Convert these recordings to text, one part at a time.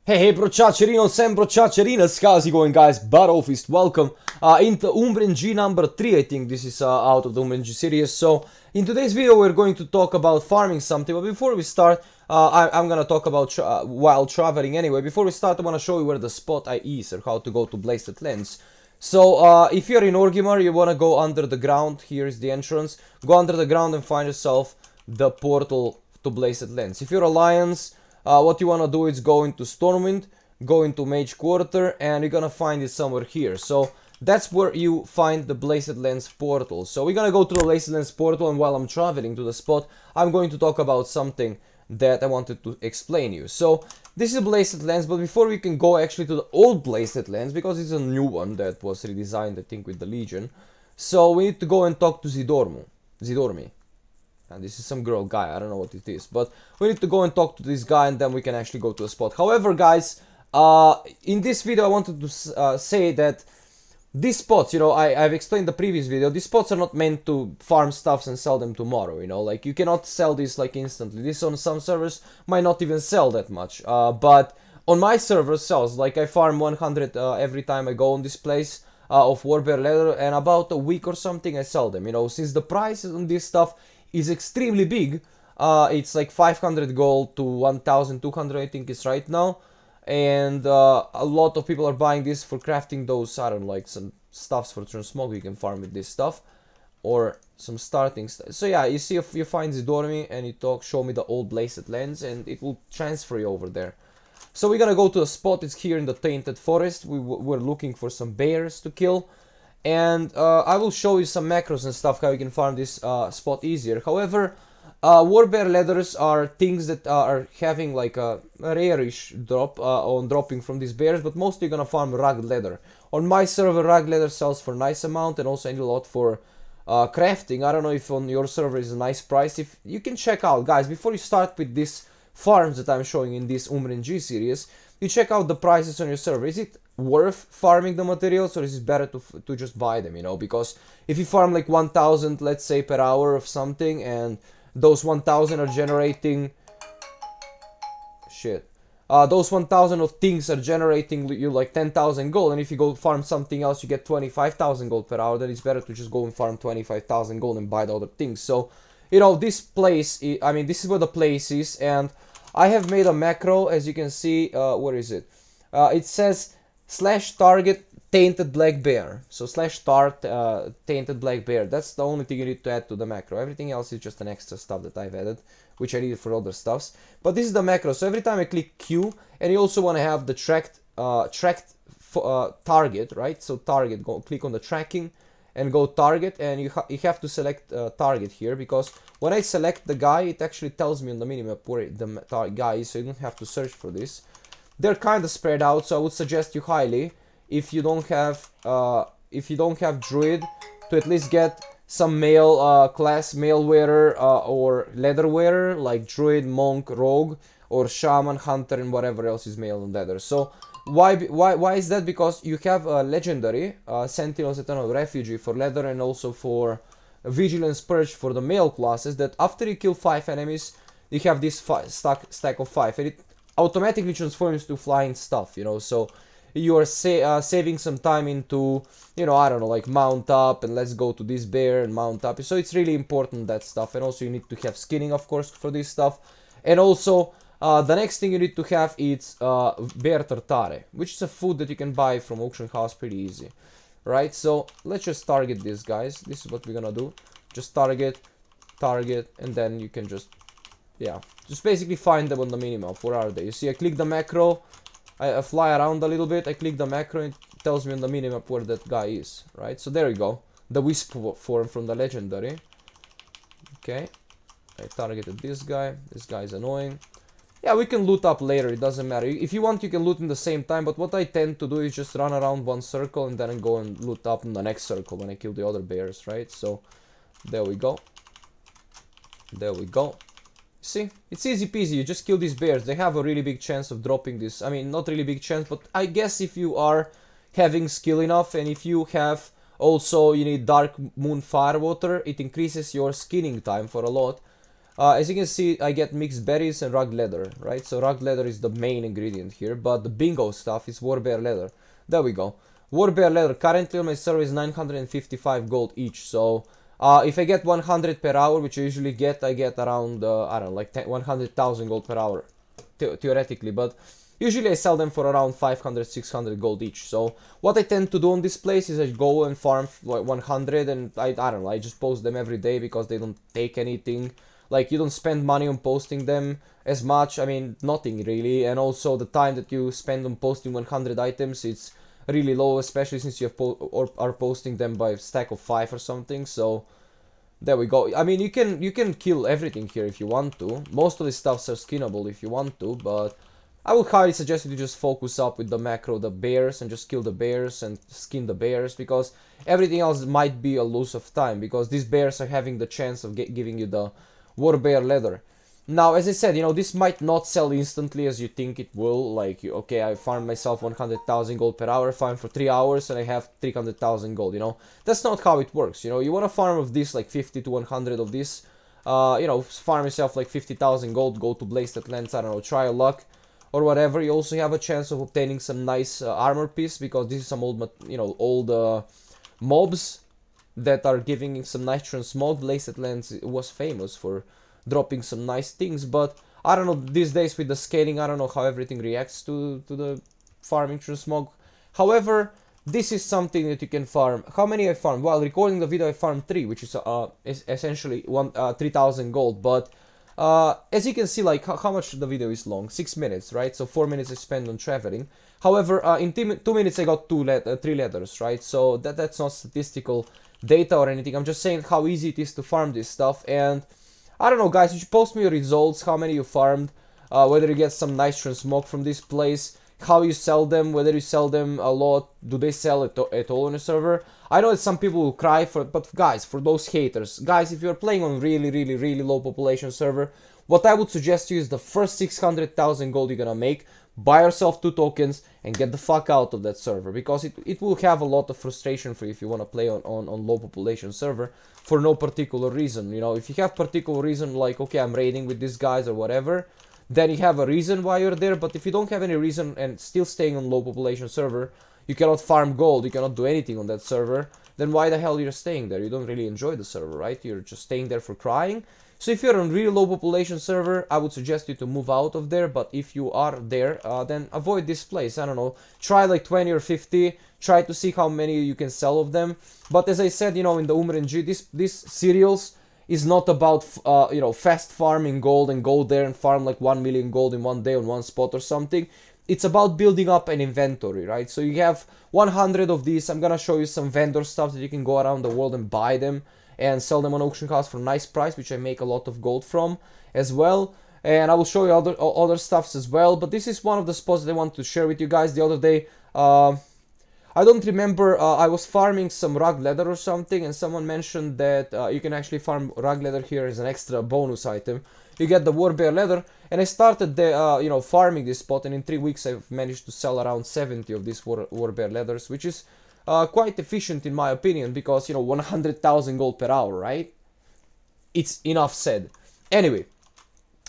Hey brocciacerinos and brocciacerinas, how's it going guys? Battlefist, welcome into UMRENG number 3, I think this is out of the UMRENG series. So, in today's video we're going to talk about farming something, but before we start, I'm gonna talk about while traveling anyway. Before we start, I wanna show you where the spot is, or how to go to Blasted Lands. So, if you're in Orgrimmar, you wanna go under the ground, here is the entrance, go under the ground and find yourself the portal to Blasted Lands. If you're Alliance, what you want to do is go into Stormwind, go into Mage Quarter, and you're gonna find it somewhere here. So that's where you find the Blasted Lands portal. So we're gonna go to the Blasted Lands portal, and while I'm traveling to the spot, I'm going to talk about something that I wanted to explain you. So this is Blasted Lands, but before we can go actually to the old Blasted Lands, because it's a new one that was redesigned, I think, with the Legion. So we need to go and talk to Zidormi. And this is some girl guy, I don't know what it is, but we need to go and talk to this guy, and then we can actually go to a spot. However guys, in this video I wanted to say that these spots, you know, I've explained the previous video, these spots are not meant to farm stuffs and sell them tomorrow, you know, like you cannot sell this like instantly. This on some servers might not even sell that much, but on my server sells. Like I farm 100 every time I go on this place of Warbear Leather, and about a week or something I sell them, you know, since the prices on this stuff is extremely big. It's like 500 gold to 1200 I think it's right now, and a lot of people are buying this for crafting those, I don't know, like some stuffs for transmog you can farm with this stuff, or some starting stuff. So yeah, you see, if you find Zidormi and you show me the old Blasted Lands, and it will transfer you over there. So we're gonna go to a spot. It's here in the Tainted Forest. We're looking for some bears to kill, and I will show you some macros and stuff how you can farm this spot easier. However, Warbear Leathers are things that are having like a rare-ish drop on dropping from these bears, but mostly you're gonna farm Rugged Leather. On my server, Rugged Leather sells for a nice amount, and also a lot for crafting. I don't know if on your server is a nice price. If you can check out, guys, before you start with these farms that I'm showing in this UMRENG series, you check out the prices on your server. Is it worth farming the materials, or is it better to just buy them, you know? Because if you farm like 1000, let's say, per hour of something, and those 1000 are generating those 1000 of things are generating you like 10,000 gold, and if you go farm something else you get 25,000 gold per hour, then it's better to just go and farm 25,000 gold and buy the other things. So, you know, this place, I mean, this is where the place is, and I have made a macro, as you can see. Where is it? It says /target tainted black bear. So /tar tainted black bear. That's the only thing you need to add to the macro. Everything else is just an extra stuff that I've added, which I needed for other stuffs. But this is the macro. So every time I click Q, and you also want to have the tracked target, right? So target, click on the tracking and go target, and you have to select target here, because when I select the guy, it actually tells me on the minimap where the guy is, so you don't have to search for this. They're kind of spread out, so I would suggest you highly, if you don't have druid, to at least get some male class male wearer or leather wearer, like druid, monk, rogue, or shaman, hunter, and whatever else is male and leather. So why is that? Because you have a legendary Sentinel's Eternal Refugee for leather, and also for Vigilance Purge for the male classes, that after you kill 5 enemies, you have this stack of 5, and it automatically transforms to flying stuff, you know. So you are saving some time into, you know, I don't know, like mount up, and let's go to this bear and mount up. So it's really important, that stuff. And also you need to have skinning, of course, for this stuff. And also the next thing you need to have is bear tartare, which is a food that you can buy from auction house pretty easy, right? So let's just target these guys. This is what we're gonna do. Just target, and then you can just, yeah, just basically find them on the minimap. Where are they? You see, I click the macro, I fly around a little bit, I click the macro, and it tells me on the minimap where that guy is, right? So there you go, the wisp form from the legendary. Okay, I targeted this guy. This guy is annoying. Yeah, we can loot up later, it doesn't matter. If you want, you can loot in the same time, but what I tend to do is just run around one circle and then go and loot up in the next circle when I kill the other bears, right? So there we go. There we go. See, it's easy peasy. You just kill these bears. They have a really big chance of dropping this. I mean, not really big chance, but I guess if you are having skill enough, and if you have also, you need Dark Moon Firewater, it increases your skinning time for a lot. As you can see, I get mixed berries and rugged leather, right? So rugged leather is the main ingredient here, but the bingo stuff is Warbear Leather. There we go. Warbear Leather, currently on my server is 955 gold each, so if I get 100 per hour, which I usually get, I get around, I don't know, like 100,000 gold per hour, theoretically, but usually I sell them for around 500, 600 gold each. So what I tend to do on this place is I go and farm like 100, and I don't know, I just post them every day because they don't take anything. Like, you don't spend money on posting them as much, I mean, nothing really, and also the time that you spend on posting 100 items, it's really low, especially since you have are posting them by a stack of 5 or something. So there we go. I mean, you can kill everything here if you want to. Most of the stuffs are skinnable if you want to, but I would highly suggest you to just focus up with the macro, the bears, and just kill the bears and skin the bears, because everything else might be a lose of time, because these bears are having the chance of giving you the Warbear Leather. Now, as I said, you know, this might not sell instantly as you think it will. Like, okay, I farmed myself 100,000 gold per hour, farm for 3 hours, and I have 300,000 gold, you know. That's not how it works, you know. You want to farm of this, like 50 to 100 of this, you know, farm yourself like 50,000 gold, go to Blasted Lands, I don't know, try your luck, or whatever. You also have a chance of obtaining some nice armor piece, because this is some old, you know, old mobs that are giving some nice transmog. Blasted Lands was famous for dropping some nice things, but I don't know, these days with the scaling, I don't know how everything reacts to the farming transmog. However, this is something that you can farm. How many I farmed? While recording the video I farmed 3, which is essentially 3,000 gold, but as you can see, like, how much the video is long? 6 minutes, right? So 4 minutes I spent on traveling. However, in 2 minutes I got 3 leathers, right? So that's not statistical data or anything. I'm just saying how easy it is to farm this stuff. And I don't know, guys, you should post me your results, how many you farmed, whether you get some nice transmog from this place, how you sell them, whether you sell them a lot, do they sell at all on the server. I know that some people will cry for it, but guys, for those haters, guys, if you're playing on really low population server, what I would suggest to you is the first 600,000 gold you're gonna make, buy yourself 2 tokens and get the fuck out of that server, because it will have a lot of frustration for you if you want to play on low population server for no particular reason. You know, if you have particular reason, like, okay, I'm raiding with these guys or whatever, then you have a reason why you're there. But if you don't have any reason and still staying on low population server, you cannot farm gold, you cannot do anything on that server, then why the hell you're staying there? You don't really enjoy the server, right? You're just staying there for crying. So if you're on really low population server, I would suggest you to move out of there. But if you are there, then avoid this place. I don't know, try like 20 or 50, try to see how many you can sell of them. But as I said, you know, in the UMRENG, this cereals is not about, you know, fast farming gold and go there and farm like 1 million gold in one day on one spot or something. It's about building up an inventory, right? So you have 100 of these. I'm gonna show you some vendor stuff that you can go around the world and buy them and sell them on auction house for a nice price, which I make a lot of gold from as well. And I will show you other stuffs as well. But this is one of the spots that I want to share with you guys. The other day, I don't remember, I was farming some rug leather or something, and someone mentioned that you can actually farm rug leather here as an extra bonus item. You get the Warbear Leather, and I started the, you know, farming this spot, and in 3 weeks I've managed to sell around 70 of these Warbear Leathers, which is quite efficient in my opinion, because, you know, 100,000 gold per hour, right? It's enough said. Anyway,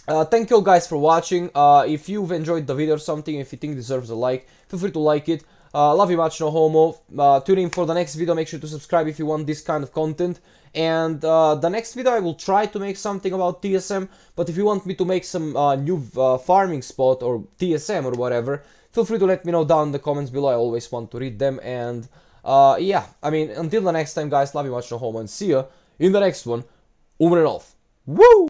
thank you all guys for watching. If you've enjoyed the video or something, if you think it deserves a like, feel free to like it. Love you much, no homo. Tune in for the next video. Make sure to subscribe if you want this kind of content. And the next video I will try to make something about TSM, but if you want me to make some new farming spot or TSM or whatever, feel free to let me know down in the comments below. I always want to read them. And yeah, I mean, until the next time, guys, love you much, no homo, and see ya in the next one. UMRENG off. Woo!